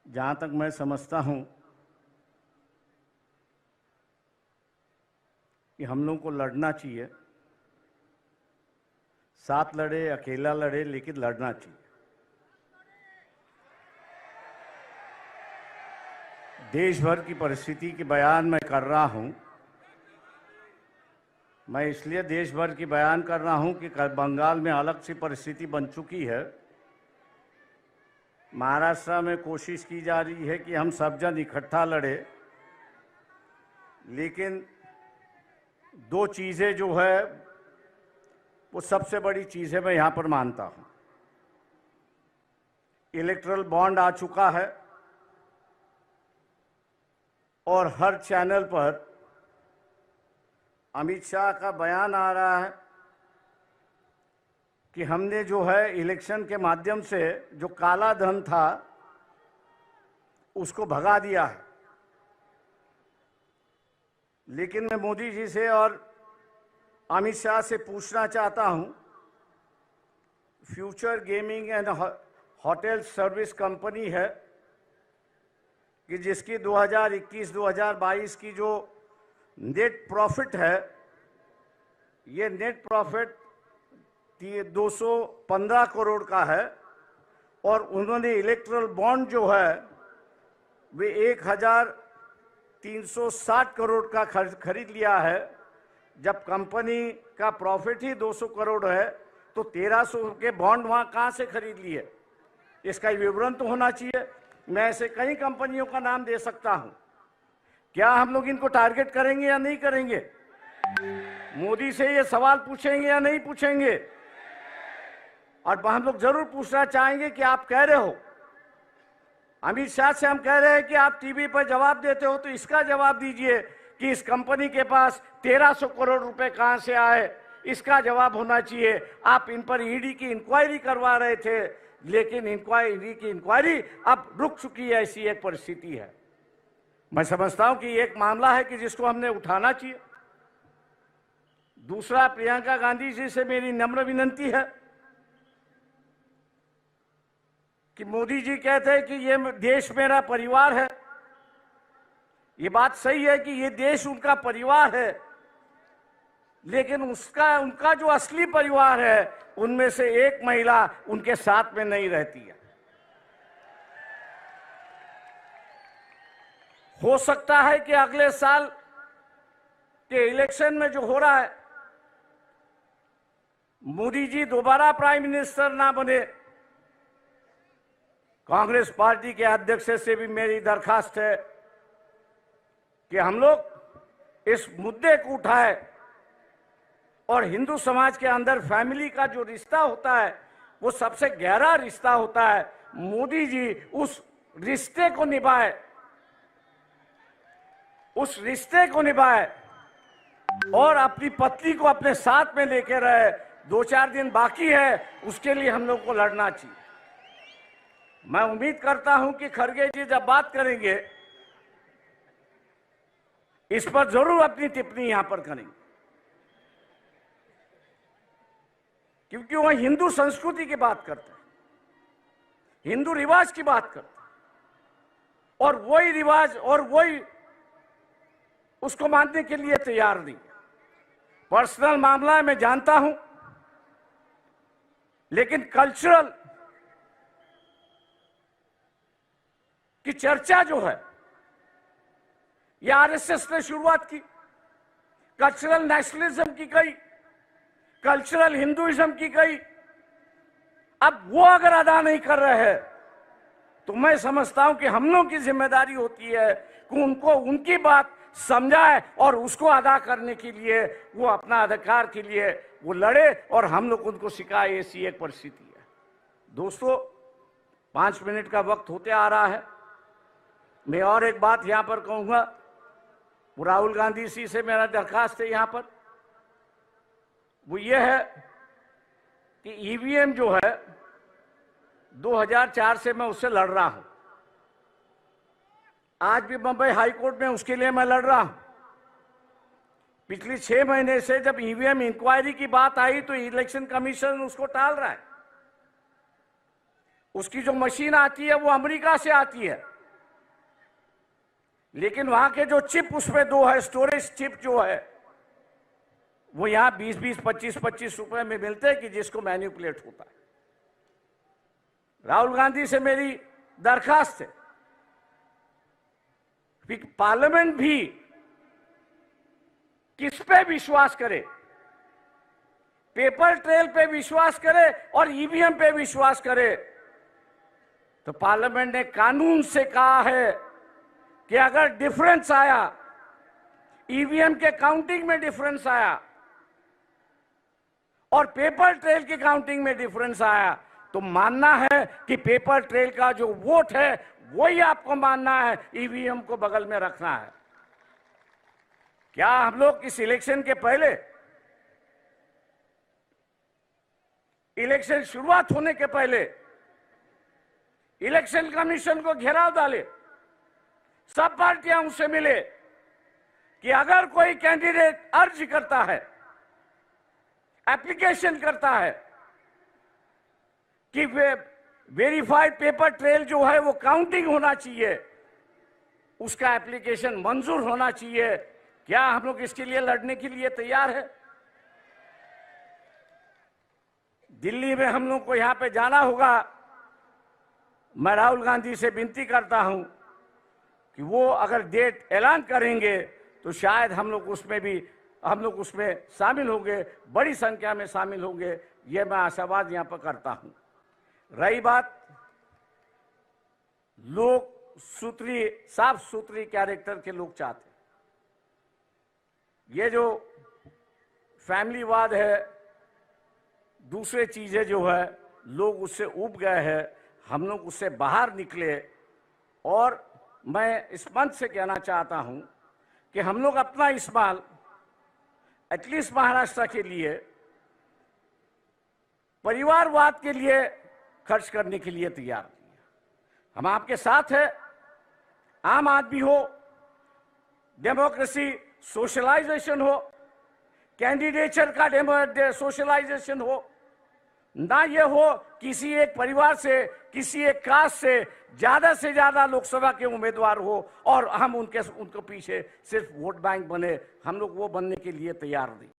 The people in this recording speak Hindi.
जहाँ तक मैं समझता हूँ कि हम लोगों को लड़ना चाहिए, साथ लड़े अकेला लड़े, लेकिन लड़ना चाहिए। देश भर की परिस्थिति की बयान मैं कर रहा हूँ। मैं इसलिए देश भर की बयान कर रहा हूँ कि बंगाल में अलग सी परिस्थिति बन चुकी है। महाराष्ट्र में कोशिश की जा रही है कि हम सब जन इकट्ठा लड़े, लेकिन दो चीज़ें जो है वो सबसे बड़ी चीज़ है, मैं यहाँ पर मानता हूँ। इलेक्टरल बॉन्ड आ चुका है और हर चैनल पर अमित शाह का बयान आ रहा है कि हमने जो है इलेक्शन के माध्यम से जो काला धन था उसको भगा दिया है। लेकिन मैं मोदी जी से और अमित शाह से पूछना चाहता हूं, future gaming and hotel service company है कि जिसकी 2021-2022 की जो नेट प्रॉफिट है, ये नेट प्रॉफिट 215 करोड़ का है और उन्होंने इलेक्ट्रल बॉन्ड जो है वे 1360 करोड़ का खरीद लिया है। जब कंपनी का प्रॉफिट ही 200 करोड़ है तो 1300 के बॉन्ड वहाँ कहाँ से खरीद लिए? इसका विवरण तो होना चाहिए। मैं ऐसे कई कंपनियों का नाम दे सकता हूँ। क्या हम लोग इनको टारगेट करेंगे या नहीं करेंगे? मोदी से ये सवाल पूछेंगे या नहीं पूछेंगे? और हम लोग जरूर पूछना चाहेंगे कि आप कह रहे हो, अमित शाह से हम कह रहे हैं कि आप टीवी पर जवाब देते हो तो इसका जवाब दीजिए कि इस कंपनी के पास 1300 करोड़ रुपए कहां से आए, इसका जवाब होना चाहिए। आप इन पर ईडी की इंक्वायरी करवा रहे थे, लेकिन ईडी की इंक्वायरी अब रुक चुकी है। ऐसी एक परिस्थिति है। मैं समझता हूं कि एक मामला है कि जिसको हमने उठाना चाहिए। दूसरा, प्रियंका गांधी जी से मेरी नम्र विनती है कि मोदी जी कहते हैं कि ये देश मेरा परिवार है। ये बात सही है कि ये देश उनका परिवार है, लेकिन उनका जो असली परिवार है उनमें से एक महिला उनके साथ में नहीं रहती है। हो सकता है कि अगले साल के इलेक्शन में जो हो रहा है, मोदी जी दोबारा प्राइम मिनिस्टर ना बने। कांग्रेस पार्टी के अध्यक्ष से भी मेरी दरखास्त है कि हम लोग इस मुद्दे को उठाए और हिंदू समाज के अंदर फैमिली का जो रिश्ता होता है वो सबसे गहरा रिश्ता होता है। मोदी जी उस रिश्ते को निभाए, उस रिश्ते को निभाए और अपनी पत्नी को अपने साथ में लेकर रहे। 2-4 दिन बाकी है, उसके लिए हम लोग को लड़ना चाहिए। मैं उम्मीद करता हूं कि खड़गे जी जब बात करेंगे इस पर जरूर अपनी टिप्पणी यहां पर करेंगे, क्योंकि वह हिंदू संस्कृति की बात करते हैं, हिंदू रिवाज की बात करते हैं और वही रिवाज और वही उसको मानने के लिए तैयार नहीं। पर्सनल मामला है, मैं जानता हूं, लेकिन कल्चरल की चर्चा जो है ये आरएसएस ने शुरुआत की। कल्चरल नेशनलिज्म की गई, कल्चरल हिंदुइज्म की गई। अब वो अगर अदा नहीं कर रहे हैं तो मैं समझता हूं कि हम लोगों की जिम्मेदारी होती है कि उनको उनकी बात समझाए और उसको अदा करने के लिए वो अपना अधिकार के लिए वो लड़े और हम लोग उनको सिखाए। ऐसी एक परिस्थिति है। दोस्तों, 5 मिनट का वक्त होते आ रहा है। मैं और एक बात यहां पर कहूंगा। राहुल गांधी जी से मेरा दरखास्त है यहां पर, वो ये है कि ईवीएम जो है 2004 से मैं उससे लड़ रहा हूं। आज भी बंबई हाई कोर्ट में उसके लिए मैं लड़ रहा हूं। पिछले 6 महीने से जब ईवीएम इंक्वायरी की बात आई तो इलेक्शन कमीशन उसको टाल रहा है। उसकी जो मशीन आती है वो अमेरिका से आती है। लेकिन वहां के जो चिप उसमें दो है, स्टोरेज चिप जो है वो यहां 20-20, 25-25 रुपए में मिलते हैं कि जिसको मैनिपुलेट होता है। राहुल गांधी से मेरी दरखास्त है कि पार्लियामेंट भी किस पे विश्वास करे, पेपर ट्रेल पे विश्वास करे और ईवीएम पे विश्वास करे। तो पार्लियामेंट ने कानून से कहा है कि अगर डिफरेंस आया, ईवीएम के काउंटिंग में डिफरेंस आया और पेपर ट्रेल की काउंटिंग में डिफरेंस आया, तो मानना है कि पेपर ट्रेल का जो वोट है वही आपको मानना है, ईवीएम को बगल में रखना है। क्या हम लोग इस इलेक्शन के पहले, इलेक्शन शुरुआत होने के पहले इलेक्शन कमीशन को घेराव डाले, सब पार्टियां उससे मिले कि अगर कोई कैंडिडेट अर्ज करता है, एप्लीकेशन करता है कि वेरीफाइड पेपर ट्रेल जो है वो काउंटिंग होना चाहिए, उसका एप्लीकेशन मंजूर होना चाहिए। क्या हम लोग इसके लिए लड़ने के लिए तैयार है? दिल्ली में हम लोग को यहां पे जाना होगा। मैं राहुल गांधी से विनती करता हूं कि वो अगर डेट ऐलान करेंगे तो शायद हम लोग उसमें शामिल होंगे, बड़ी संख्या में शामिल होंगे, ये मैं आशावाद यहां पर करता हूं। रही बात लोग साफ सुथरी कैरेक्टर के लोग चाहते हैं। ये जो फैमिलीवाद है, दूसरे चीजें जो है, लोग उससे उब गए हैं, हम लोग उससे बाहर निकले। और मैं इस मंच से कहना चाहता हूं कि हम लोग अपना इस्तेमाल एटलीस्ट महाराष्ट्र के लिए परिवारवाद के लिए खर्च करने के लिए तैयार हैं। हम आपके साथ हैं। आम आदमी हो, डेमोक्रेसी सोशलाइजेशन हो, कैंडिडेचर का सोशलाइजेशन हो, ना ये हो किसी एक परिवार से, किसी एक कास्ट से ज्यादा लोकसभा के उम्मीदवार हो और हम उनके पीछे सिर्फ वोट बैंक बने। हम लोग वो बनने के लिए तैयार नहीं।